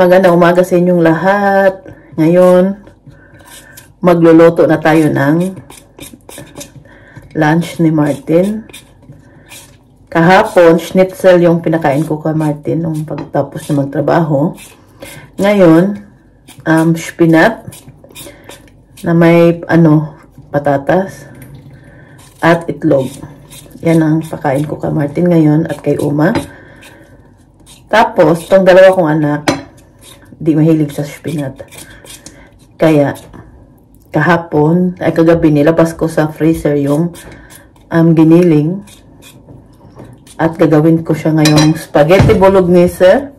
Magandang umaga sa inyong lahat. Ngayon, magluluto na tayo ng lunch ni Martin. Kahapon, schnitzel yung pinakain ko kay Martin nung pagtapos na magtrabaho. Ngayon, spinat na may patatas at itlog. Yan ang pakain ko kay Martin ngayon at kay Uma. Tapos, itong dalawa kong anak, di mahilig sa spinat. Kaya, kagabi, nilabas ko sa freezer yung giniling. At gagawin ko siya ngayong spaghetti bolognese.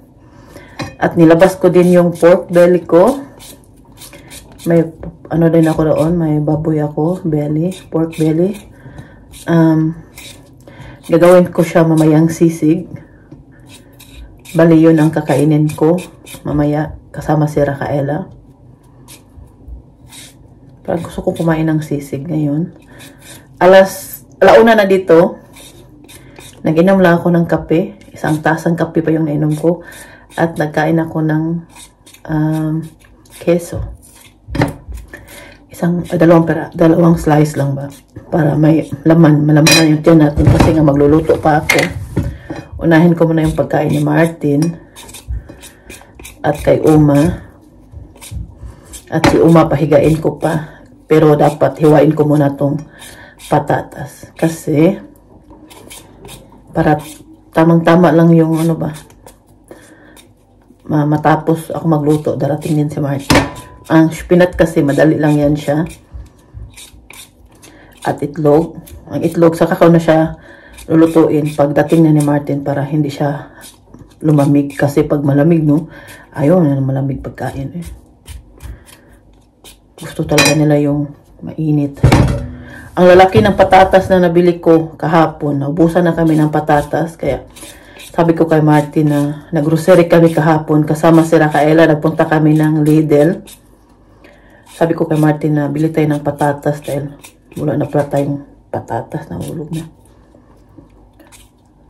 At nilabas ko din yung pork belly ko. May, din ako doon, may baboy ako, pork belly. Gagawin ko siya mamayang sisig. Bali, yun ang kakainin ko mamaya kasama si Rafaela. Parang gusto ko kumain ng sisig ngayon. Alauna na dito. Nag-inom lang ako ng kape. Isang tasang kape pa yung nainom ko. At nagkain ako ng keso. Dalawang slice lang ba? Para may laman. Malaman na yung tiyan natin kasi nga magluluto pa ako. Unahin ko muna yung pagkain ni Martin. At kay Uma. At si Uma pahigain ko pa. Pero dapat hiwain ko muna tong patatas. Kasi para tamang-tama lang yung matapos ako magluto. Darating din si Martin. Ang spinat kasi madali lang yan siya. At itlog. Ang itlog saka ko na siya lulutuin pagdating na ni Martin para hindi siya lumamig. Kasi pag malamig, ayaw na malamig pagkain eh. Gusto talaga nila yung mainit. Ang lalaki ng patatas na nabili ko kahapon, naubusan na kami ng patatas. Kaya sabi ko kay Martin na nag-grocery kami kahapon kasama si Rafaela. Nagpunta kami ng Lidl. Sabi ko kay Martin na bili tayo ng patatas dahil wala na pala tayong patatas, nahulog na.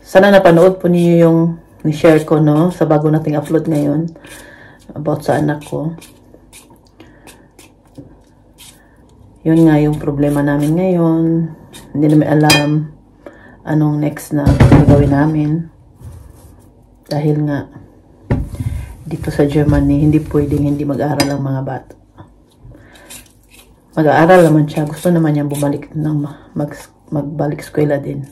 Sana napanood po niyo yung ni-share ko sa bago nating upload ngayon about sa anak ko. Yun nga yung problema namin ngayon. Hindi namin alam anong next na gagawin namin. Dahil nga dito sa Germany, hindi pwedeng hindi mag-aaral ang mga bata. Mag-aaral naman siya. Gusto naman niyang bumalik magbalik eskwela din.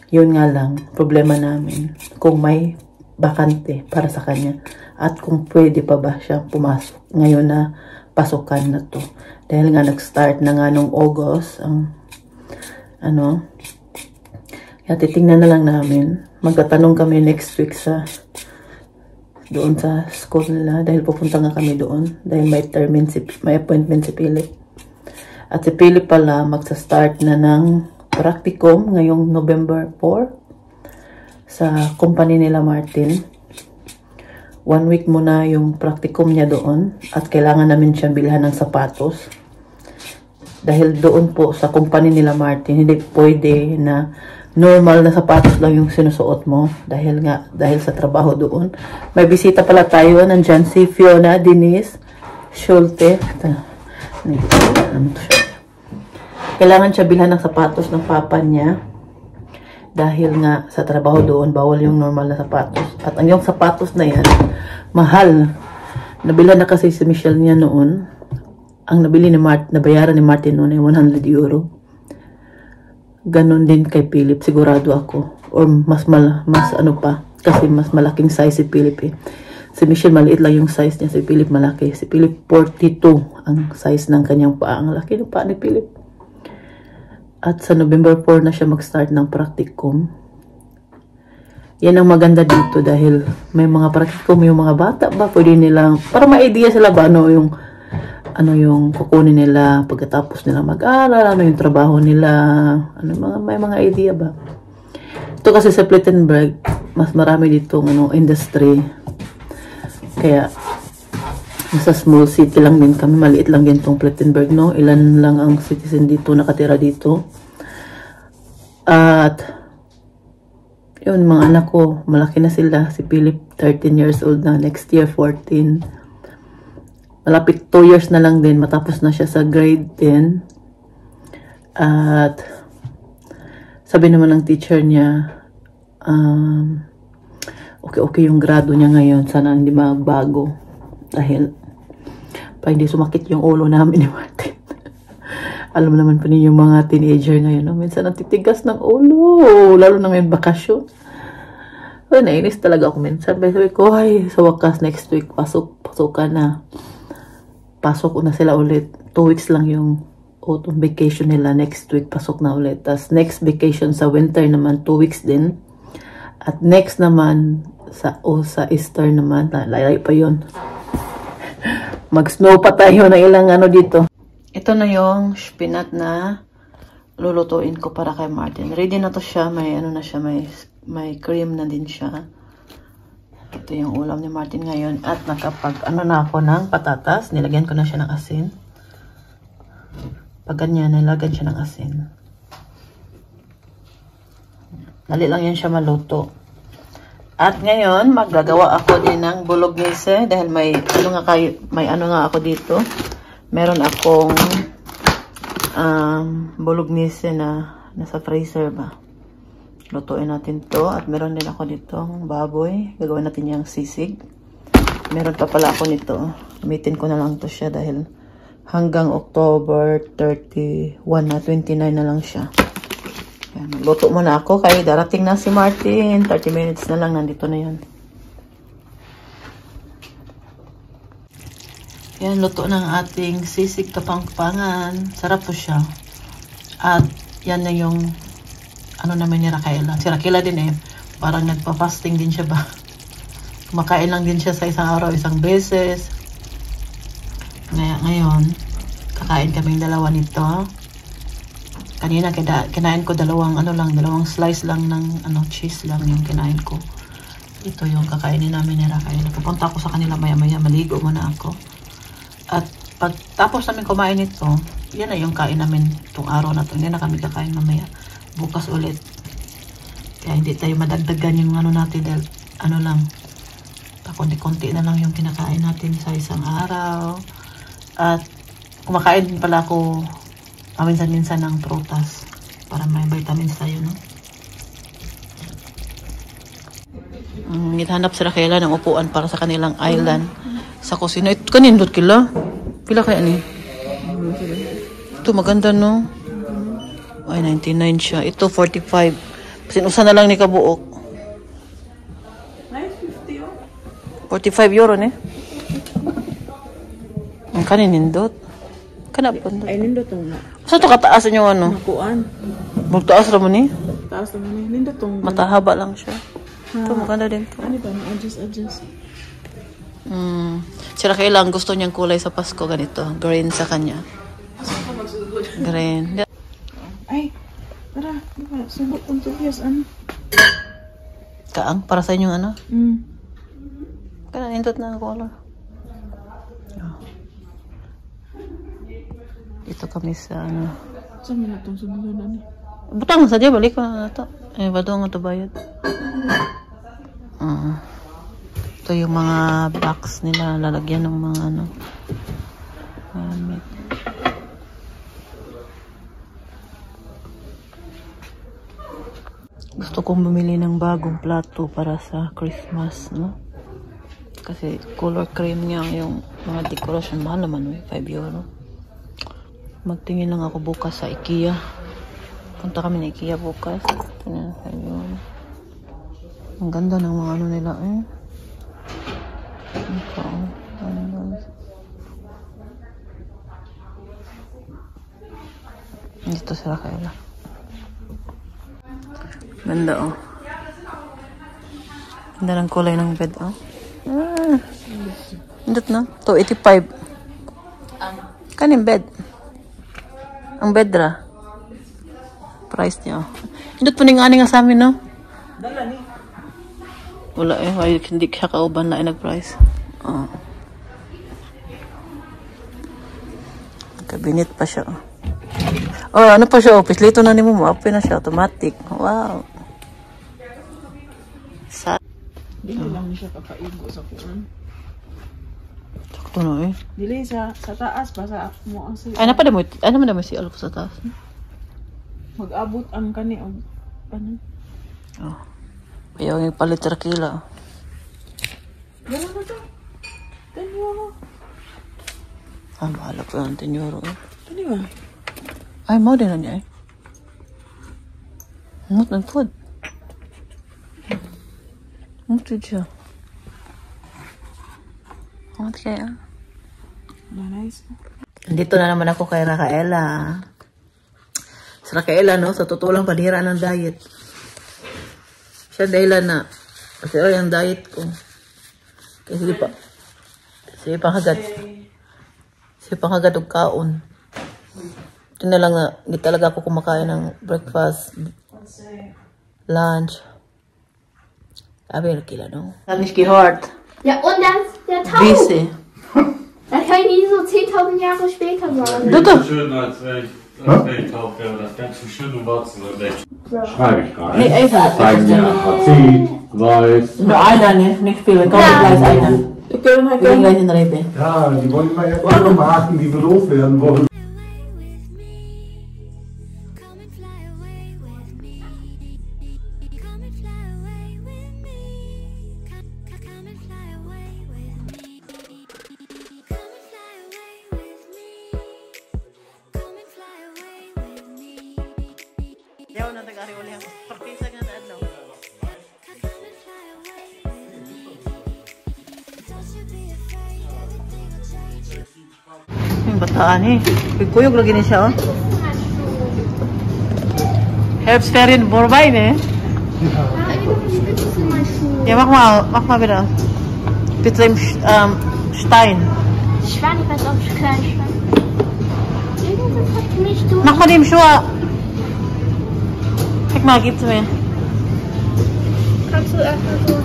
Yun nga lang, problema namin. Kung may bakante para sa kanya. At kung pwede pa ba siya pumasok ngayon na pasukan na to. Dahil nga nag-start na nga nung August. Kaya titingnan na lang namin. Magtatanong kami next week doon sa school nila. Dahil pupunta nga kami doon. Dahil may appointment si Philip. At si Philip pala magsa-start na ng practicum ngayong November 4 sa company nila Martin. 1 week muna yung practicum niya doon at kailangan namin siyang bilhan ng sapatos. Dahil doon po sa company nila Martin, hindi pwede na normal na sapatos lang yung sinusuot mo dahil sa trabaho doon. May bisita pala tayo, nandyan si Fiona Denise Schulte. Kailangan siya bilhan ng sapatos ng papa niya. Dahil nga sa trabaho doon, bawal yung normal na sapatos. At ang yung sapatos na yan, mahal. Nabilhan na kasi si Michelle niya noon. Ang nabayaran ni Martin noon ay 100 euro. Ganon din kay Philip, sigurado ako. Or mas kasi mas malaking size si Philip eh. Si Michelle maliit lang yung size niya, si Philip malaki. Si Philip 42 ang size ng kanyang paa. Ang laki ng paa ni Philip. At sa November 4 na siya mag-start ng practicum. Yan ang maganda dito dahil may mga practicum yung mga bata ba pwede nilang para ma-idea sila ba yung kukunin nila pagkatapos nila mag-aral, yung trabaho nila, may mga idea ba. Ito kasi sa Plettenberg, mas marami dito industry. Kaya nasa small city lang din kami, maliit lang din tong Plettenberg, ilan lang ang citizen dito nakatira dito. At Yun, mga anak ko, malaki na sila. Si Philip, 13 years old na. Next year, 14. Malapit 2 years na lang din. Matapos na siya sa grade 10. At sabi naman ng teacher niya, okay yung grado niya ngayon. Sana hindi magbago. Dahil pa hindi sumakit yung ulo namin ni Martin. Alam naman po ninyo mga teenager ngayon. No? Minsan natitigas ng ulo. Lalo na may bakasyon. So, nainis talaga ako minsan. Sabi ko, ay, sa wakas next week, pasok ka na. Pasok na sila ulit. 2 weeks lang yung autumn vacation nila. Next week, pasok na ulit. Tapos next vacation sa winter naman, 2 weeks din. At next naman, sa Easter naman, lalay pa yun. Mag-snow pa tayo na ilang ano dito. Ito na yung spinat na lulutuin ko para kay Martin. Ready na to siya. May ano na siya, may cream na din siya. Ito yung ulam ni Martin ngayon. At nakapag ano na ako ng patatas. Nilagyan ko na siya ng asin. Pag ganyan, nilagyan siya ng asin. Dali lang yan siya maluto. At ngayon, maggagawa ako din ng bolognese. Dahil may ano nga ako dito. Meron akong bolognese na nasa freezer ba. Lutuin natin to. At meron din ako ditong baboy. Gagawin natin yung sisig. Meron pa pala ako nito. Gamitin ko na lang to siya dahil hanggang October 31 na 29 na lang siya. Yan, luto muna ako kaya darating na si Martin. 30 minutes na lang. Nandito na yan. Yan, luto ng ating sisig kapangpangan. Sarap po siya. At yan na yung ano naman ni Raquela. Si Raquela din parang nagpa-fasting din siya ba. Kumakain lang din siya sa isang araw, isang beses. Ngayon, kakain kaming dalawa nito. Kanina kinain ko dalawang slice lang ng cheese lang yung kinain ko. Ito yung kakainin namin ni Raquela. Pupunta ako sa kanila maya-maya, maligo muna ako. At pag tapos namin kumain ito, yan na yung kain namin itong araw na ito. Hindi na kami kakain mamaya. Bukas ulit. Kaya hindi tayo madagdagan yung ano natin dahil ano lang. Konti-konti na lang yung kinakain natin sa isang araw. At kumakain din pala ako minsan-minsan ng prutas para may vitamins tayo, no? Nithanap si Raquela ng upuan para sa kanilang island. Sa kusina. Ito kanindot kila. Pila kaya ni? Ito maganda, no? Ay, 99 siya. Ito 45. Sinusa na lang ni kabuok. 45 euro ni. Ang kaninindot. Kanapon. Ay, nindot ang na. Saan ito kataasan yung ano? Nakuan. Magtaas naman ni? Taas naman eh. Nindot ang... Matahaba lang siya. Ito maganda din to. Ano ba? Adjust. Si Raquela, ang gusto niyang kulay sa Pasko ganito. Green sa kanya. Green. Ay, tara. Sugot ang tubyas. Ano? Kaang? Para sa inyong ano? Kananindot na color. Dito kami sa ano. Saan mo na itong sunod na ni? Butang sa diya, balik ko na ito. Bado nga ito bayad. Ito yung mga box nila, lalagyan ng mga ano. Gusto kong bumili ng bagong plato para sa Christmas, no? Kasi color cream niya yung mga decoration. Mahal naman, 5 euro. Magtingin lang ako bukas sa IKEA. Punta kami na IKEA bukas. Tingnan, 5 euro. Ang ganda ng mga ano nila, Dito sa Raquela. Ganda, Ganda ng kulay ng bed, Indot na. 285. Kaning bed. Ang bed ra. Price niya, Indot po nga sa amin, no? Dala ni. Wala hindi siya kauban na nag-price. Kabinet pa siya. Ano pa siya? Pislito na ni mo. Open na siya. Automatic. Wow. Sa Dili lang siya kakaigo sa kuan. sakto na eh. Dili sa taas ba sa mo ang Ay, ano man mo si Alf sa taas? mag-abot ang kani og ano. Oh. Ayaw yung palit sa kila. Wala na to. Tanyo mo. Ah, bahala ko yung 10 euro. Ano ba? Ay, mo din na niya eh. Mut ng food. Mutid siya. Mut kaya. Nice. Dito na naman ako kay Rafaela. Si Rafaela, no? Sa totoo lang, panira ng diet. Siya dahilan na. Kasi yung diet ko. Kasi Sige pa kagat og kaon. Ito na lang nga, hindi talaga ako kumakain ng breakfast, lunch. Sabi na kila, no? Nicht gehört. Ja, und dann ist der Tau. Busy. Das kann ich nicht so 10.000 Jahre später sagen. Du doch. Schön, als wäre ich taub wäre. Das ganz schön schöne Warzen. Schreibe ich rein. Nee, einfach. Zeigen mir Apazit, Weiß. Nur einer, nicht viel. Wir kommen gleich einer. Wir gehen gleich in Rebe. Ja, die wollen immer erst andere Marken, die wir loswerden wollen. Yaw na tagari uli ako. Parkisa nga na adlaw. Yung bataan eh. Kuyog lagi niya siya oh. Herbstferien vorbei ne? Ja, mach mal wieder. Bitte im Stein. Schwein, ich weiß auch nicht, klein Schwein. Irgendwas hat mich durch. Mach mal den Schuh. Guck mal, gib's mir. Kannst du erstmal so.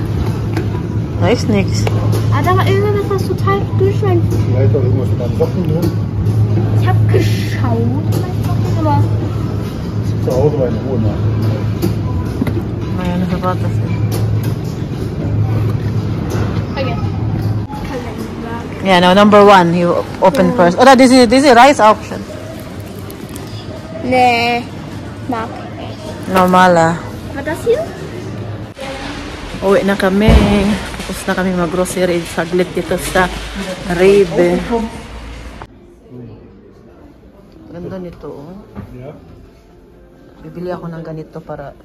Da ist nichts. Ah, da war irgendwas, was total durchschwenkt. Vielleicht auch irgendwas mit deinen Socken drin. Ich hab geschaut, aber. Zu Hause war in Ruhe nach. Naja, eine Verwarte. Okay. Yeah, no, number 1. You open first. Oh, this is rice option. Nee, mag ich nicht. Normal ah. Aber das hier? Uwi na kami. Tapos na kami mag-grocery saglit dito sa Rebe. Ganda nito oh. Ja. Bibili ako ng ganito para...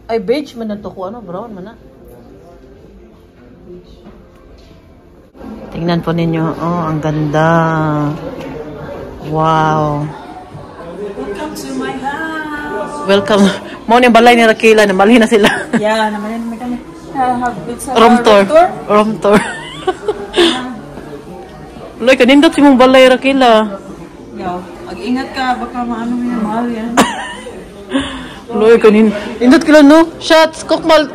Ay, beige man na to ko. Ano? Brown man na. Tingnan po ninyo. Oh, ang ganda. Wow. Welcome to my house. Welcome. Mo ni balay ni Rakila. Nabalhin na sila. Yeah, naman may kami. It's a Room tour. Room tour. Loy, kanindot si mong balay Rakila. Yo, mag-ingat ka. Baka maano mo yung mahal yan. Loy, kanindot kila no? Shots, kokmal.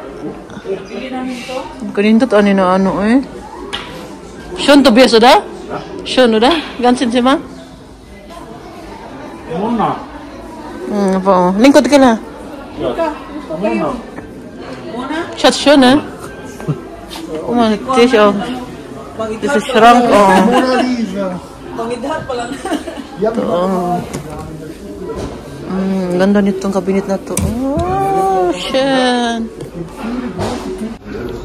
Kanindot ano na ano eh. Shon to biasa dah? Shon udah? Gansin si ma? Mona. Apa? Lingkod ka na. Mona. Shot Shon eh. Oh my gosh, oh. This is shrunk, oh. Mona Lisa. Pangidhat pa lang. Oh. Ganda nitong kabinet na to. Oh, shit.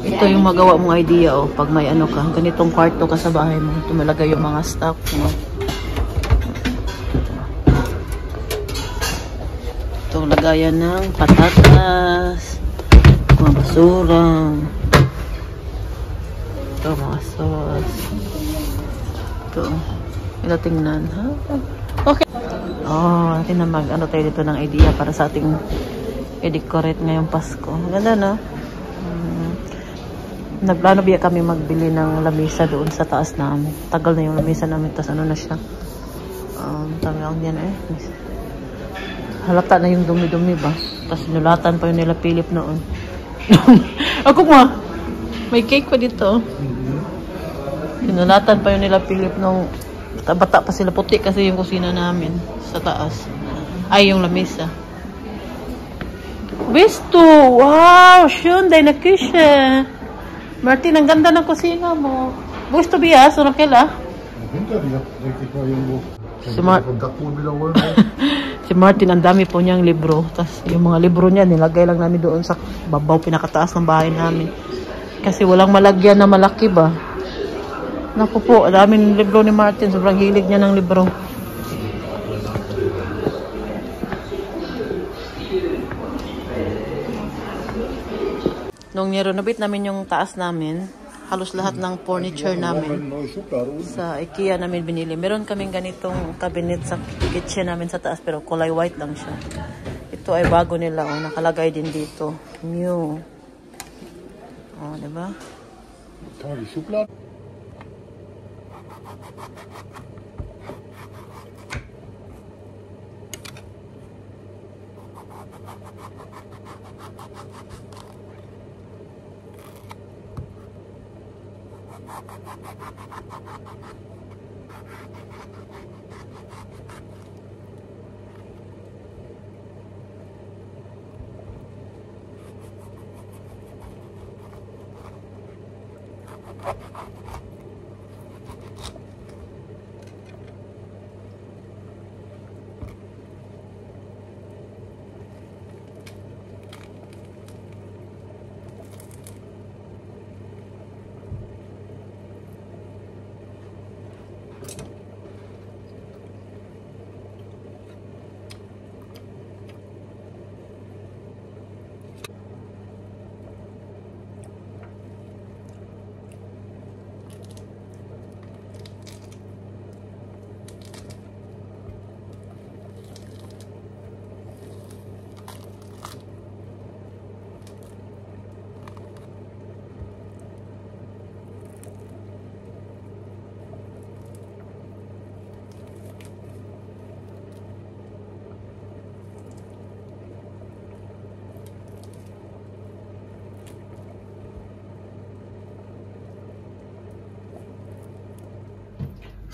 Ito yung magawa mong idea, oh. Pag may ano ka, ganitong kwarto ka sa bahay mo, tumalagay yung mga stock mo. Itong lagayan ng patatas, mga basura. Ito, mga sauce. Ito. Ito tingnan, ha? Okay. Oh, natin na ano tayo dito ng idea para sa ating i-decorate ngayong Pasko. Ganda, no? Nagplano biya kami magbili ng lamisa doon sa taas namin. Tagal na yung lamisa namin, tapos ano na siya. Tawag yan eh. Halata na yung dumi-dumi ba? Tapos nulatan pa yung nila Philip noon. Ako ma, may cake pa dito. Nulatan pa yung nila Philip nung bata pa sila, puti kasi yung kusina namin sa taas. Ay, yung lamisa. Besto! Wow! Shunday na kishe. Martin, ang ganda ng kusina mo. Gusto biya? Sunod kila? Hinter dir, denke ich mal irgendwo. Si, Vom Dachboden wieder holen. si Martin, ang dami po niyang libro. Tapos yung mga libro niya, nilagay lang namin doon sa babaw, pinakataas ng bahay namin. Kasi walang malagyan na malaki ba? Naku po, ang daming libro ni Martin. Sobrang hilig niya ng libro. Nung nirunobit namin yung taas namin, halos lahat ng furniture namin sa IKEA namin binili. Meron kaming ganitong cabinet sa kitchen namin sa taas pero kulay white lang siya. Ito ay bago nila. Oh, nakalagay din dito. New. Oh, diba?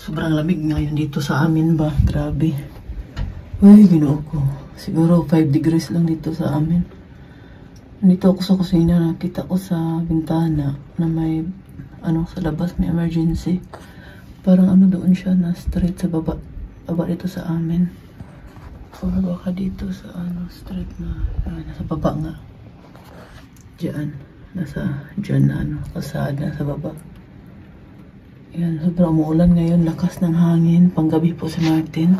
Sobrang lamig ngayon dito sa amin ba? Grabe. Uy, ginoo ko. Siguro 5 degrees lang dito sa amin. Nandito ako sa kusina. Nakita ko sa bintana na may, sa labas may emergency. Parang doon siya na straight sa baba. Baba dito sa amin. Or baka dito sa straight na, nasa baba nga. Diyan. Diyan na kasada sa baba. Yan, sobrang umuulan ngayon, lakas ng hangin, panggabi po si Martin.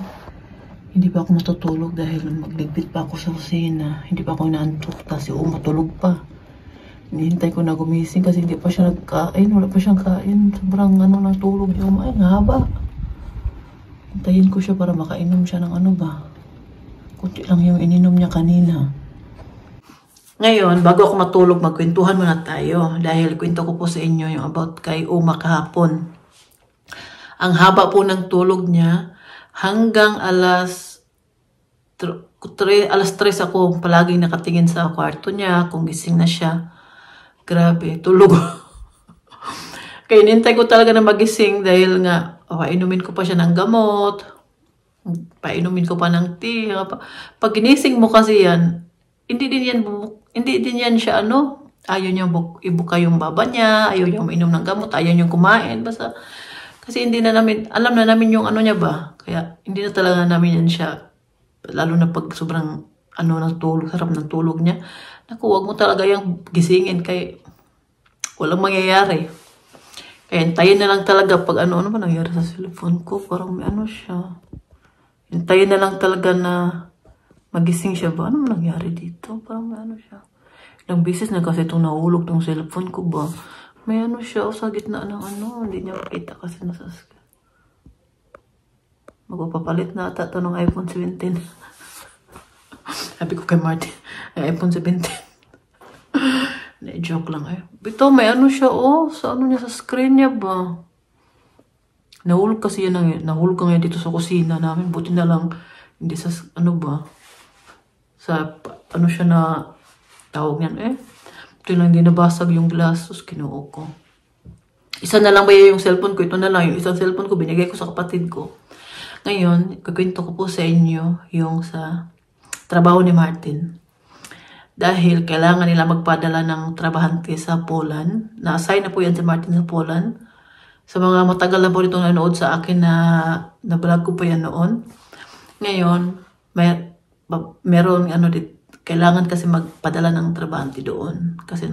Hindi pa ako matutulog dahil magligpit pa ako sa kusina. Hindi pa ako inaantok, kasi matulog pa. Hinihintay ko na gumising kasi hindi pa siya nagkain, wala pa siyang kain. Sobrang natulog niya, ang haba. Hintayin ko siya para makainom siya ng kunti lang yung ininom niya kanina. Ngayon, bago ako matulog, magkwentuhan muna tayo. Dahil kwento ko po sa inyo yung about kay Uma kahapon. Ang haba po ng tulog niya, hanggang alas 3 ako palaging nakatingin sa kwarto niya, kung gising na siya. Grabe, tulog. Kaya inintay ko talaga na magising dahil nga, painumin ko pa siya ng gamot, painumin ko pa ng tea. Pag ginising mo kasi yan, hindi din yan siya ayaw niya ibuka yung baba niya, ayaw niya mainom ng gamot, ayaw niya kumain, basta kasi hindi na namin, alam na namin yung niya ba, kaya hindi na talaga namin yan siya, lalo na pag sobrang ng tulog, sarap ng tulog niya. Naku, wag mo talaga yung gisingin kay walang mangyayari. Kaya hintayin na lang talaga pag ano ba nangyari sa cellphone ko, parang may siya. Hintayin na lang talaga na magising siya ba? Ano nangyari dito? Parang may siya. Ilang beses na kasi itong nahulog tong cellphone ko ba? May siya sa gitna ng hindi niya makita kasi nasa screen. Magpapalit na ata ito ng iPhone 17. Sabi ko kay Martin, iPhone 17. Joke lang Ito, may siya sa niya sa screen niya ba? Nahulog kasi yan nahulog ka ngayon dito sa kusina namin. Buti na lang, hindi sa ba? Sa siya na tawag niyan ito lang din nabasag yung glass. Tapos kinuha ko. Isa na lang ba yung cellphone ko? Ito na lang. Yung isang cellphone ko, binigay ko sa kapatid ko. Ngayon, kakwento ko po sa inyo yung sa trabaho ni Martin. Dahil kailangan nila magpadala ng trabahante sa Poland. Na-assign na po yan si Martin sa Poland. Sa mga matagal na po itong nanood sa akin na vlog ko po yan noon. Ngayon, meron kailangan kasi magpadala ng trabahante doon. Kasi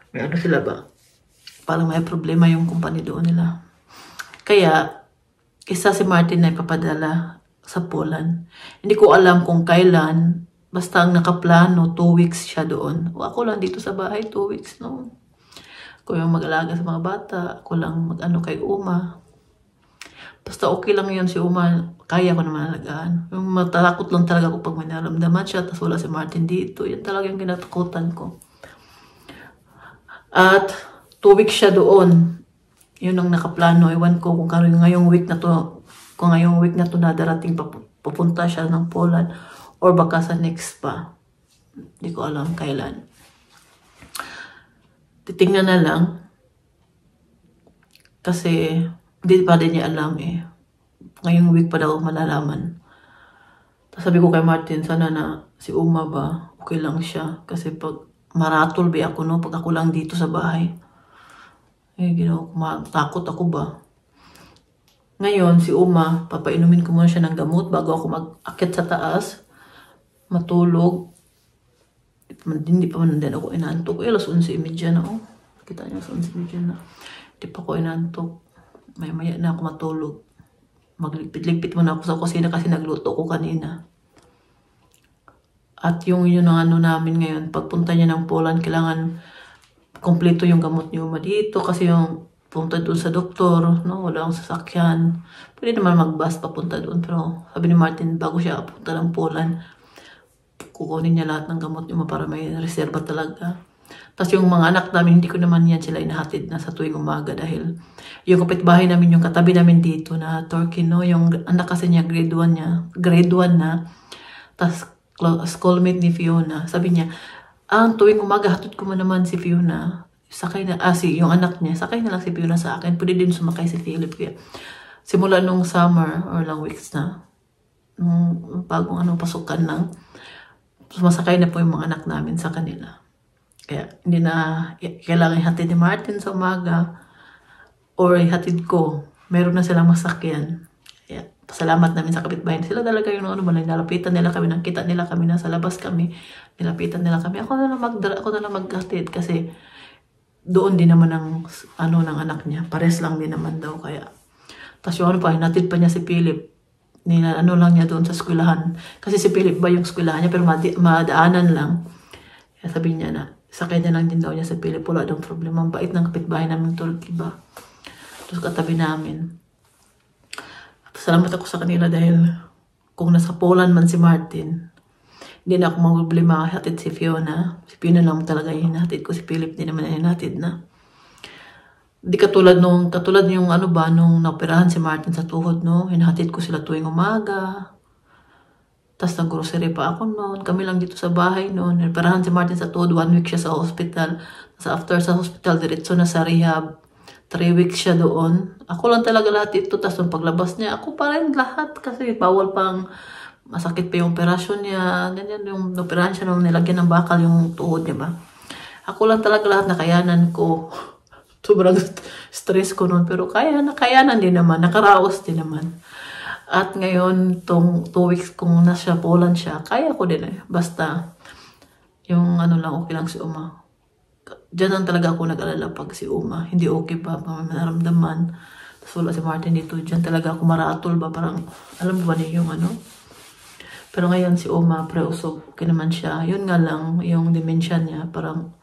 may sila ba? Parang may problema yung company doon nila. Kaya, isa si Martin na ipapadala sa Poland. Hindi ko alam kung kailan. Basta ang nakaplano, 2 weeks siya doon. Ako lang dito sa bahay, 2 weeks noon. Ako yung mag-alaga sa mga bata. Ako lang mag-ano kay Uma. Basta okay lang yun si Uma. Kaya ko naman alagaan. Yung matakot lang talaga ako pag may naramdaman siya. Tapos wala si Martin dito. Yan talaga yung kinatakutan ko. At 2 weeks siya doon. Yun ang nakaplano. Ewan ko kung ngayong week na to. Kung ngayong week na to na darating papunta siya ng Poland. Or baka sa next pa. Hindi ko alam kailan. Titingnan na lang. Kasi hindi pa din niya alam eh. Ngayong week pa daw malalaman. Tapos sabi ko kay Martin, sana na si Uma ba, okay lang siya. Kasi pag maratol ba ako, no? Pag ako lang dito sa bahay. Takot ako ba? Ngayon, si Uma, papainumin ko muna siya ng gamot bago ako mag-akit sa taas. Matulog. Hindi pa man din ako inantok. Alas 11:30 na. Kita niyo, 11:30 na. Hindi pa ako inantok. Maya na ako matulog. Magligpit-ligpit muna ako sa kusina kasi nagluto ko kanina. At yun ang namin ngayon. Pagpunta niya ng Poland, kailangan kompleto yung gamot niyo dito. Kasi yung punta doon sa doktor, no? Wala akong sasakyan. Pwede naman mag-bus papunta doon. Pero sabi ni Martin, bago siya punta ng Poland, kukunin niya lahat ng gamot niyo para may reserva talaga. Tapos yung mga anak namin, hindi ko naman yan sila inahatid na sa tuwing umaga dahil yung kapitbahay namin, yung katabi namin dito na Turkey, no? Yung anak kasi niya, grade 1 na. Tapos schoolmate ni Fiona. Sabi niya, tuwing umaga, hatid ko mo naman si Fiona. Sakay na, yung anak niya, sakay na lang si Fiona sa akin. Pwede din sumakay si Philip. Kaya, simula nung summer, or lang weeks na, nung bagong pasukan lang, sumasakay na po yung mga anak namin sa kanila. Kaya hindi na kailangan ihatid ni Martin sa umaga or ihatid ko. Meron na silang masakyan. Kaya pasalamat namin sa kapitbahay. Sila talaga yung nalapitan nila kami, nakita nila kami, nasa labas kami, nilapitan nila kami. Ako na lang maghatid kasi doon din naman ng anak niya. Pares lang din naman daw. Kaya tapos yung hinatid pa niya si Philip. Lang niya doon sa eskwelahan. Kasi si Philip ba yung eskwelahan niya, pero madaanan lang. Kaya sabi niya na, sakay na lang din daw niya sa Philip. Wala daw problema. Ang bait ng kapitbahay namin Turkey ba. Tapos katabi namin. Salamat ako sa kanila dahil kung nasa Poland man si Martin, hindi na ako problema hatid si Fiona. Si Fiona lang talaga yung hinatid ko. Si Philip hindi naman hinatid na. Di katulad yung nung naoperahan si Martin sa tuhod, no? Hinahatid ko sila tuwing umaga. Tapos nag-grocery pa ako noon. Kami lang dito sa bahay noon. Naoperahan si Martin sa tuhod, 1 week siya sa hospital. Tapos after sa hospital, diretso na sa rehab. 3 weeks siya doon. Ako lang talaga lahat ito. Tapos nung paglabas niya, ako pa rin lahat. Kasi bawal pang masakit pa yung operasyon niya. Ganyan yung operahan siya nung nilagyan ng bakal yung tuhod niya ba. Ako lang talaga lahat nakayanan ko. Sobrang stress ko noon. Pero nakayanan din naman. Nakaraos din naman. At ngayon, tong 2 weeks kung nasa Poland siya, kaya ko din eh. Basta, yung lang, okay lang si Uma. Diyan lang talaga ako nag-alala pag si Uma. Hindi okay pa, naramdaman. Tapos wala si Martin dito. Diyan talaga ako maratol ba? Parang, alam mo ba niyo yung Pero ngayon si Uma, pre-usog. Okay naman siya. Yun nga lang, yung dementia niya, parang,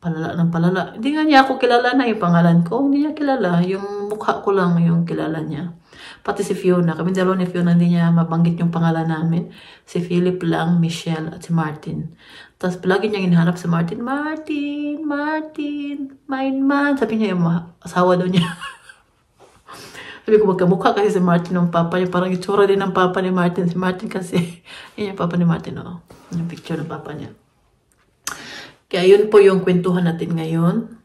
palala ng palala. Hindi nga niya ako kilala na yung pangalan ko. Hindi niya kilala. Yung mukha ko lang yung kilala niya. Pati si Fiona. Kami dalawa ni Fiona hindi niya mabanggit yung pangalan namin. Si Philip lang, Michelle, at si Martin. Tapos palagi niyang hinahanap si Martin. Martin, mine man. Sabi niya yung asawa daw niya. Sabi ko magkamukha kasi si Martin ng papa niya. Parang itsura din ng papa ni Martin. Si Martin kasi, yun yung papa ni Martin. Oh. Yung picture ng papa niya. Kaya yun po yung kwentuhan natin ngayon.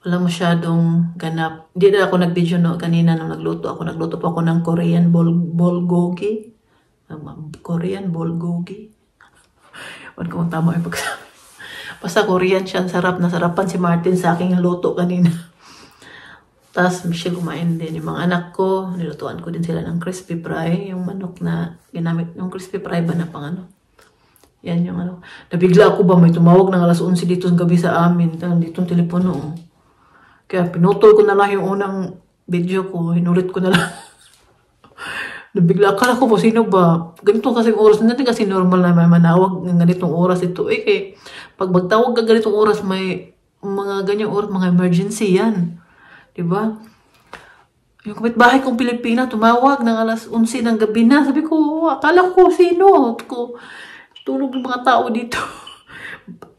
Wala masyadong ganap. Hindi na ako nag-video kanina nung nagluto ako. Nagluto po ako ng Korean bulgogi. Korean bulgogi. Huwag ko tama yung pagsabi. Basta Korean siya, sarap. Nasarapan si Martin sa aking luto kanina. Tapos siya kumain din. Yung mga anak ko, nilutuan ko din sila ng crispy fry. Yung manok na ginamit, yung crispy fry ba na pang ano. Yan yung ano. Nabigla ako ba, may tumawag ng alas 11 dito sa gabi sa amin. Dito ang telepono. Kaya pinutol ko na lang yung unang video ko. Hinulit ko na lang. Nabigla, akala ko po, sino ba? Ganito kasi oras, hindi kasi normal na may manawag ng ganitong oras ito. Eh, pag magtawag ka ganitong oras, may mga ganyang oras, mga emergency yan. Diba? Yung kapitbahay kong Pilipina, tumawag ng alas 11 ng gabi na. Sabi ko, akala ko, sino? Tulog yung mga tao dito.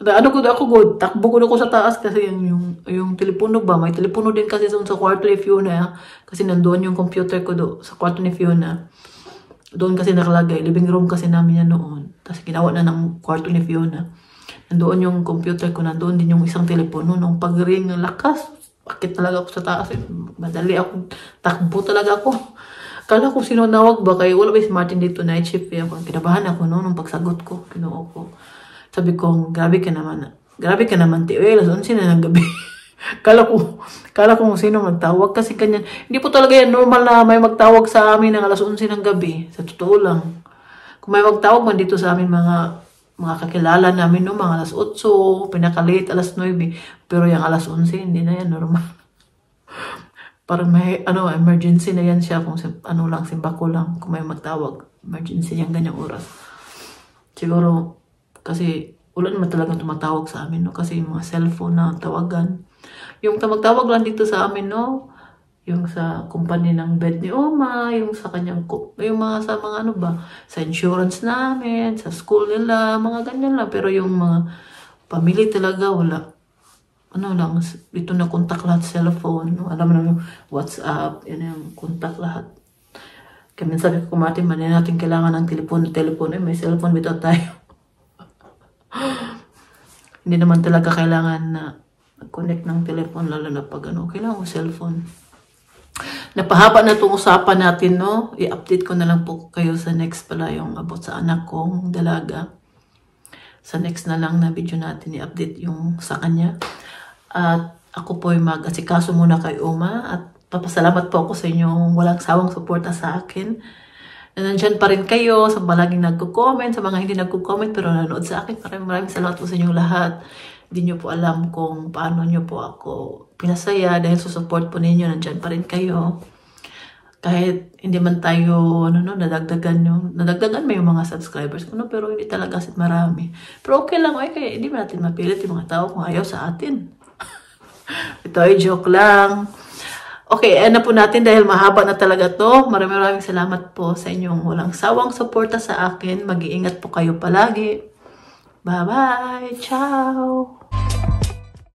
Takbo ko na ko sa taas kasi yung telepono ba, may telepono din kasi sa kwarto ni Fiona, kasi nandoon yung computer ko sa kwarto ni Fiona. Doon kasi nakalagay, living room kasi namin yan noon. Tapos ginawa na ng kwarto ni Fiona. Nandoon yung computer ko, nandoon din yung isang telepono. Nung pag-ring, lakas, bakit talaga ako sa taas? Madali ako, takbo talaga ako. Kala ko sino nawag ba, kaya wala ba si Martin dito, night shift. Kinabahan ako nung pagsagot ko, kinuha ko. Sabi ko, grabe ka naman, Tio. Alas 11 na ng gabi. Kala ko sino magtawag kasi kanyan. Hindi po talaga yan normal na may magtawag sa amin ng alas 11 ng gabi. Sa totoo lang. Kung may magtawag man dito sa amin mga kakilala namin, no, mga alas 8, pinakalit, alas 9. Pero yung alas 11, hindi na yan normal. Parang may emergency na yan siya kung simba ko lang. Kung may magtawag, emergency yung ganyang oras. Siguro, kasi wala naman talagang tumatawag sa amin, no? Kasi yung mga cellphone na tawagan. Yung magtawag lang dito sa amin, no? Yung sa company ng bed ni Oma, yung sa kanyang, yung mga sa mga ano ba, sa insurance namin, sa school nila, mga ganyan lang. Pero yung mga family talaga, wala. Ano lang, dito na contact lahat cellphone, no? Alam mo na yung WhatsApp, yan yung contact lahat. Kaya minsan sabi ko, Martin, man natin kailangan ng telepono, may cellphone bitaw tayo. Hindi naman talaga kailangan na connect ng telephone, lalo na pag kailangan mo cellphone. Napahaba na itong usapan natin, no? I-update ko na lang po kayo sa next pala yung about sa anak kong dalaga. Sa next na lang na video natin, i-update yung sa kanya. At ako po ay mag-asikaso muna kay Oma at papasalamat po ako sa inyong walang sawang suporta sa akin. Na nandyan pa rin kayo, sa palaging nagko-comment, sa mga hindi nagko-comment pero nanood sa akin. Maraming salamat po sa inyong lahat. Hindi nyo po alam kung paano nyo po ako pinasaya dahil sa support po ninyo, nandyan pa rin kayo. Kahit hindi man tayo, nadagdagan mo yung mga subscribers ko, no? Pero hindi talaga marami. Pero okay lang, kaya hindi natin mapilit yung mga tao kung ayaw sa atin. Ito ay joke lang. Okay, na po natin dahil mahaba na talaga to. Maraming salamat po sa inyong walang sawang suporta sa akin. Mag-iingat po kayo palagi. Bye-bye. Ciao.